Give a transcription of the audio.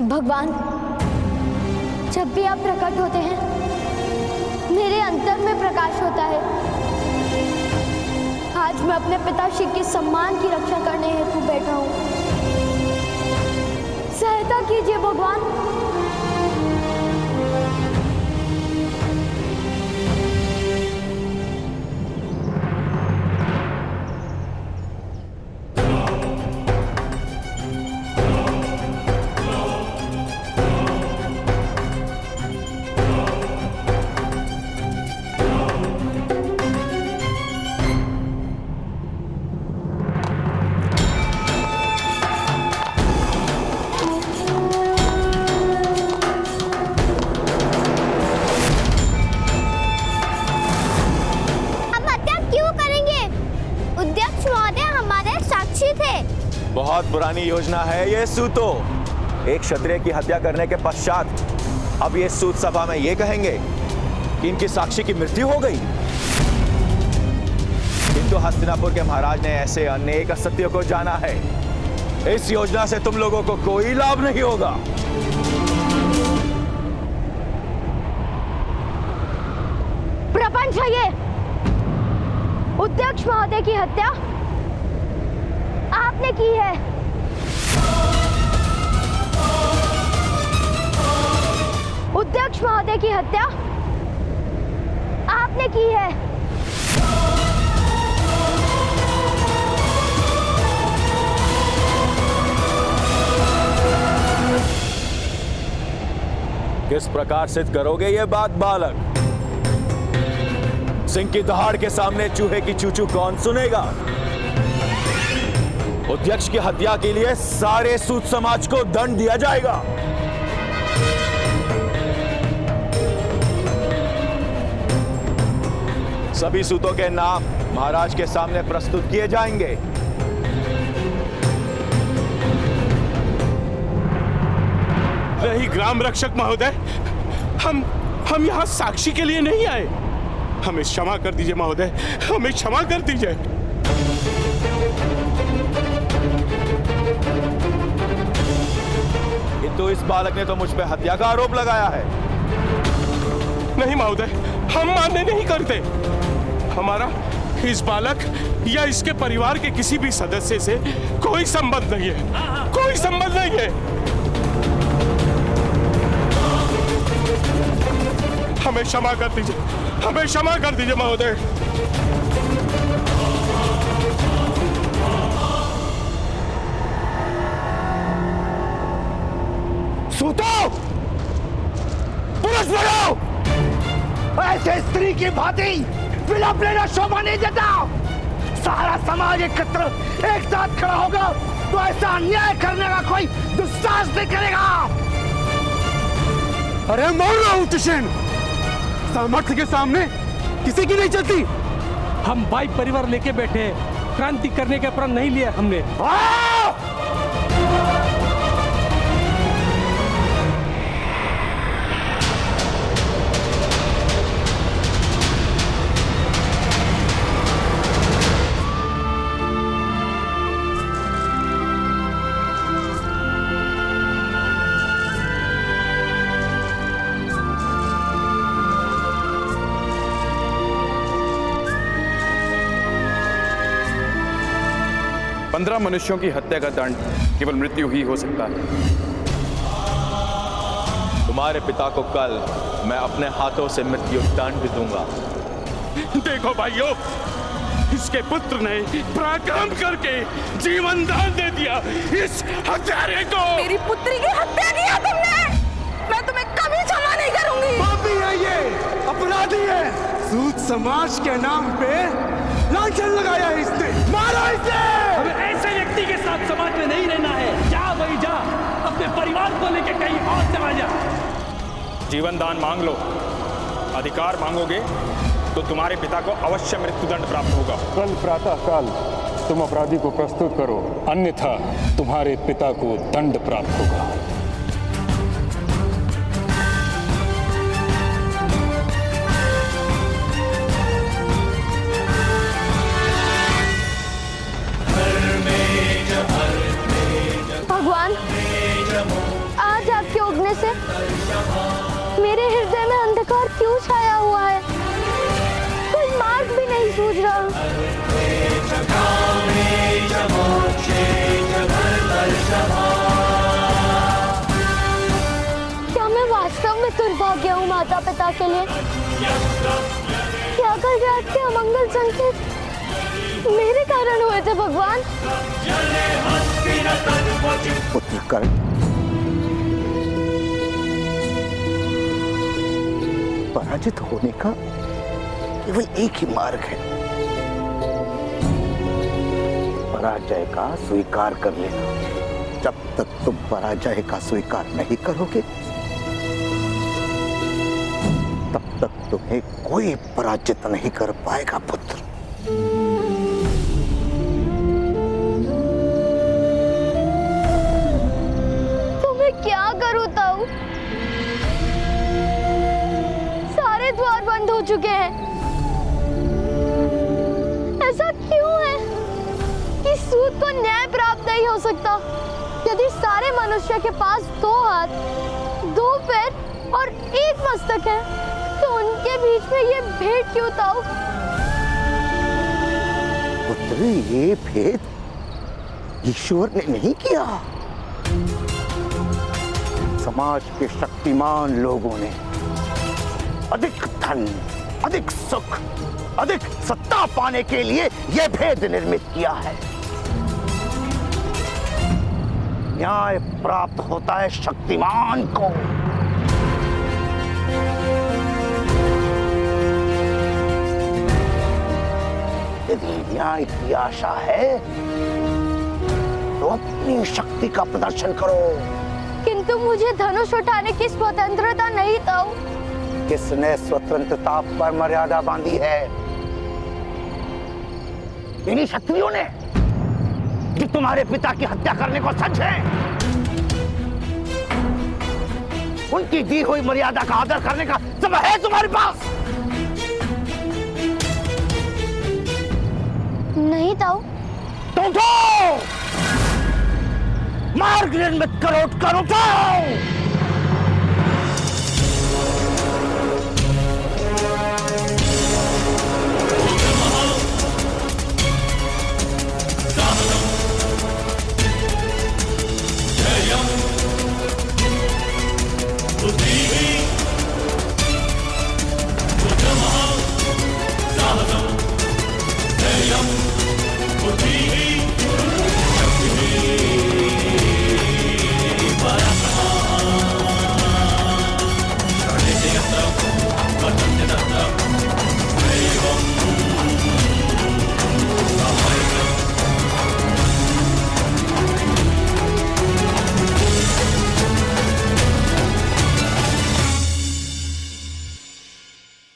भगवान, जब भी आप प्रकट होते हैं मेरे अंतर में प्रकाश होता है। आज मैं अपने पिताश्री के सम्मान की रक्षा करने हेतु बैठा हूँ। सहायता कीजिए भगवान। बहुत पुरानी योजना है ये सूतो। एक क्षत्रिय की हत्या करने के पश्चात अब ये सूत सभा में ये कहेंगे कि इनकी साक्षी की मृत्यु हो गई। किंतु हस्तिनापुर के महाराज ने ऐसे अनेक असत्यों को जाना है। इस योजना से तुम लोगों को कोई लाभ नहीं होगा। प्रपंच है ये। अध्यक्ष महोदय की हत्या आपने की है। अध्यक्ष महोदय की हत्या आपने की है। किस प्रकार सिद्ध करोगे ये बात बालक? सिंह की दहाड़ के सामने चूहे की चूचू कौन सुनेगा? अध्यक्ष की हत्या के लिए सारे सूत समाज को दंड दिया जाएगा। सभी सूतों के नाम महाराज के सामने प्रस्तुत किए जाएंगे। नहीं ग्राम रक्षक महोदय, हम यहाँ साक्षी के लिए नहीं आए। हमें क्षमा कर दीजिए महोदय, हमें क्षमा कर दीजिए। किंतु इस बालक ने तो मुझ पे हत्या का आरोप लगाया है। नहीं महोदय, हम मान्य नहीं करते। हमारा इस बालक या इसके परिवार के किसी भी सदस्य से कोई संबंध नहीं है, कोई संबंध नहीं है। हमें क्षमा कर दीजिए, हमें क्षमा कर दीजिए महोदय। सूतो, पुरुष बनो। ऐसे स्त्री की भांति विलाप लेना शोभा नहीं देता। सारा समाज एकत्र एक साथ खड़ा होगा तो ऐसा अन्याय करने का कोई दुस्साहस नहीं करेगा। अरे मौन रहो तुषेन, सामर्थ्य के सामने किसी की नहीं चलती। हम भाई परिवार लेके बैठे हैं, क्रांति करने का प्रण नहीं लिया हमने। पंद्रह मनुष्यों की हत्या का दंड केवल मृत्यु ही हो सकता है। तुम्हारे पिता को कल मैं अपने हाथों से मृत्यु दंड दूंगा। देखो भाइयों, इसके पुत्र ने पराक्रम करके जीवन दान दे दिया इस हत्यारे को। मेरी पुत्री की हत्या किया तुमने, मैं तुम्हें कभी क्षमा नहीं करूंगी। पापी है ये, अपराधी है। सूत समाज के नाम पे लांछन लगाया है इसने। मारो इसे। हमें ऐसे व्यक्ति के साथ समाज में नहीं रहना है। जा भाई जा, अपने परिवार को लेके कहीं और चला जा। जीवन दान मांग लो, अधिकार मांगोगे तो तुम्हारे पिता को अवश्य मृत्युदंड प्राप्त होगा। कल प्रातः काल तुम अपराधी को प्रस्तुत करो, अन्यथा तुम्हारे पिता को दंड प्राप्त होगा। भगवान, आज आप काकल रात के अमंगल संकेत मेरे कारण हुए थे भगवान। पुत्र कर्ण, पराजित होने का केवल एक ही मार्ग है, पराजय का स्वीकार कर लेना। जब तक तुम पराजय का स्वीकार नहीं करोगे तब तक तुम्हें कोई पराजित नहीं कर पाएगा पुत्र। तो मैं क्या करूं ताऊ? सारे द्वार बंद हो चुके हैं। ऐसा क्यों है कि सूत को न्याय प्राप्त नहीं हो सकता? यदि सारे मनुष्य के पास 2 हाथ, 2 पैर और 1 मस्तक है, तो उनके बीच में ये भेद क्यों ताऊ? पुत्र, ये भेद ईश्वर ने नहीं किया, समाज के शक्तिमान लोगों ने अधिक धन, अधिक सुख, अधिक सत्ता पाने के लिए यह भेद निर्मित किया है। न्याय प्राप्त होता है शक्तिमान को। यदि न्याय की आशा है तो अपनी शक्ति का प्रदर्शन करो। किंतु मुझे धनुष उठाने की स्वतंत्रता नहीं ताऊ। किसने स्वतंत्रता पर मर्यादा बांधी है? इन्हीं क्षत्रियों ने जो तुम्हारे पिता की हत्या करने को सच है। उनकी दी हुई मर्यादा का आदर करने का समय है तुम्हारे पास? नहीं ताऊ। तो उठो, मार्ग निर्मित करो, उठो।